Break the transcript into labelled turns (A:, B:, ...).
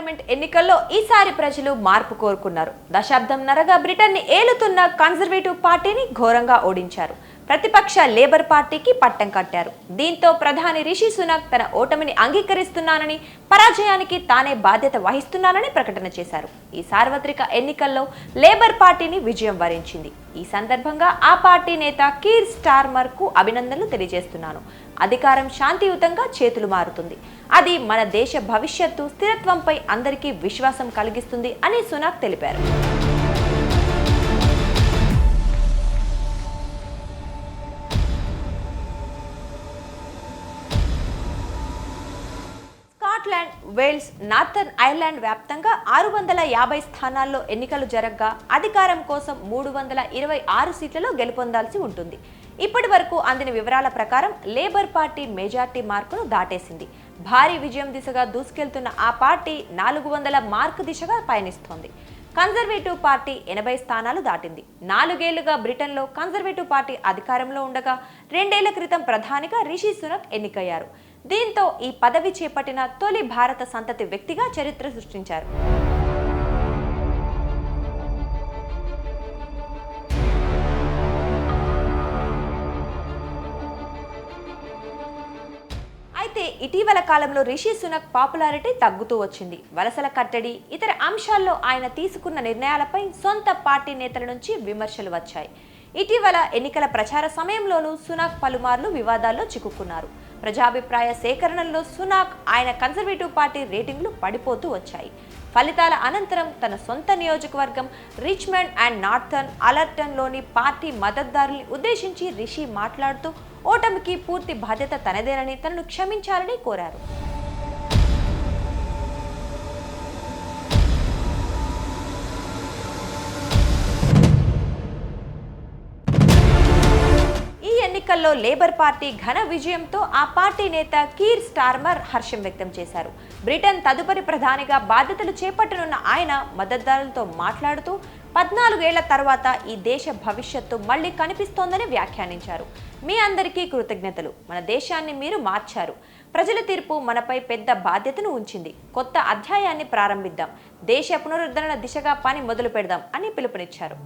A: Parliament ఎన్నికల్లో ఈసారి ప్రజలు మార్పు కోరుకున్నారు. దశాబ్దంన్నరగా బ్రిటన్ని ఏలుతున్న కన్జర్వేటివ్ పార్టీని ఘోరంగా ఓడించారు. ప్రతిపక్ష లేబర్ పార్టీకి పట్టం కట్టారు. దీంతో ప్రధాని రిషి సునాక్ తన ఓటమిని అంగీకరిస్తున్నానని, పరాజయానికి తానే బాధ్యత వహిస్తున్నానని ప్రకటన చేశారు. ఈ సార్వత్రిక ఎన్నికల్లో లేబర్ పార్టీని విజయం వరించింది. ఈ సందర్భంగా ఆ పార్టీ నేత కీర్ స్టార్మర్ కు అభినందనలు తెలియజేస్తున్నాను. అధికారం శాంతియుతంగా చేతులు మారుతుంది. అది మన దేశ భవిష్యత్తు స్థిరత్వంపై అందరికీ విశ్వాసం కలిగిస్తుంది అని సునాక్ తెలిపారు. స్కాట్లాండ్, వేల్స్, నార్థర్న్ ఐర్లాండ్ వ్యాప్తంగా 650 స్థానాల్లో ఎన్నికలు జరగగా అధికారం కోసం 326 సీట్లలో గెలుపొందాల్సి ఉంటుంది. ఇప్పటి వరకు అందిన వివరాల ప్రకారం లేబర్ పార్టీ మెజార్టీ మార్కును దాటేసింది. భారీ విజయం దిశగా దూసుకెళ్తున్న ఆ పార్టీ 400 మార్కు దిశగా పయనిస్తోంది. కన్జర్వేటివ్ పార్టీ 80 స్థానాలు దాటింది. 4 ఏళ్లుగా బ్రిటన్లో కన్జర్వేటివ్ పార్టీ అధికారంలో ఉండగా 2 ఏళ్ల క్రితం ప్రధానిగా రిషి సునక్ ఎన్నికయ్యారు. దీంతో ఈ పదవి చేపట్టిన తొలి భారత సంతతి వ్యక్తిగా చరిత్ర సృష్టించారు. అయితే ఇటీవల కాలంలో రిషి సునక్ పాపులారిటీ తగ్గుతూ వచ్చింది. వలసల కట్టడి, ఇతర అంశాల్లో ఆయన తీసుకున్న నిర్ణయాలపై సొంత పార్టీ నేతల నుంచి విమర్శలు వచ్చాయి. ఇటీవల ఎన్నికల ప్రచార సమయంలోనూ సునాక్ పలుమార్లు వివాదాల్లో చిక్కుకున్నారు. ప్రజాభిప్రాయ సేకరణలో సునాక్, ఆయన కన్జర్వేటివ్ పార్టీ రేటింగ్లు పడిపోతూ వచ్చాయి. ఫలితాల అనంతరం తన సొంత నియోజకవర్గం రిచ్మండ్ అండ్ నార్థర్న్ అలర్టన్లోని పార్టీ మద్దతుదారుల్ని ఉద్దేశించి రిషి మాట్లాడుతూ ఓటమికి పూర్తి బాధ్యత తనదేనని, తనను క్షమించాలని కోరారు. ఎన్నికల్లో లేబర్ పార్టీ ఘన విజయంతో ఆ పార్టీ నేత కీర్ స్టార్మర్ హర్షం వ్యక్తం చేశారు. బ్రిటన్ తదుపరి ప్రధానిగా బాధ్యతలు చేపట్టనున్న ఆయన మద్దతుదారులతో మాట్లాడుతూ 14 ఏళ్ల తర్వాత ఈ దేశ భవిష్యత్తు మళ్లీ కనిపిస్తోందని వ్యాఖ్యానించారు. మీ అందరికీ కృతజ్ఞతలు. మన దేశాన్ని మీరు మార్చారు. ప్రజల తీర్పు మనపై పెద్ద బాధ్యతను ఉంచింది. కొత్త అధ్యాయాన్ని ప్రారంభిద్దాం. దేశ పునరుద్ధరణ దిశగా పని మొదలు పెడదాం అని పిలుపునిచ్చారు.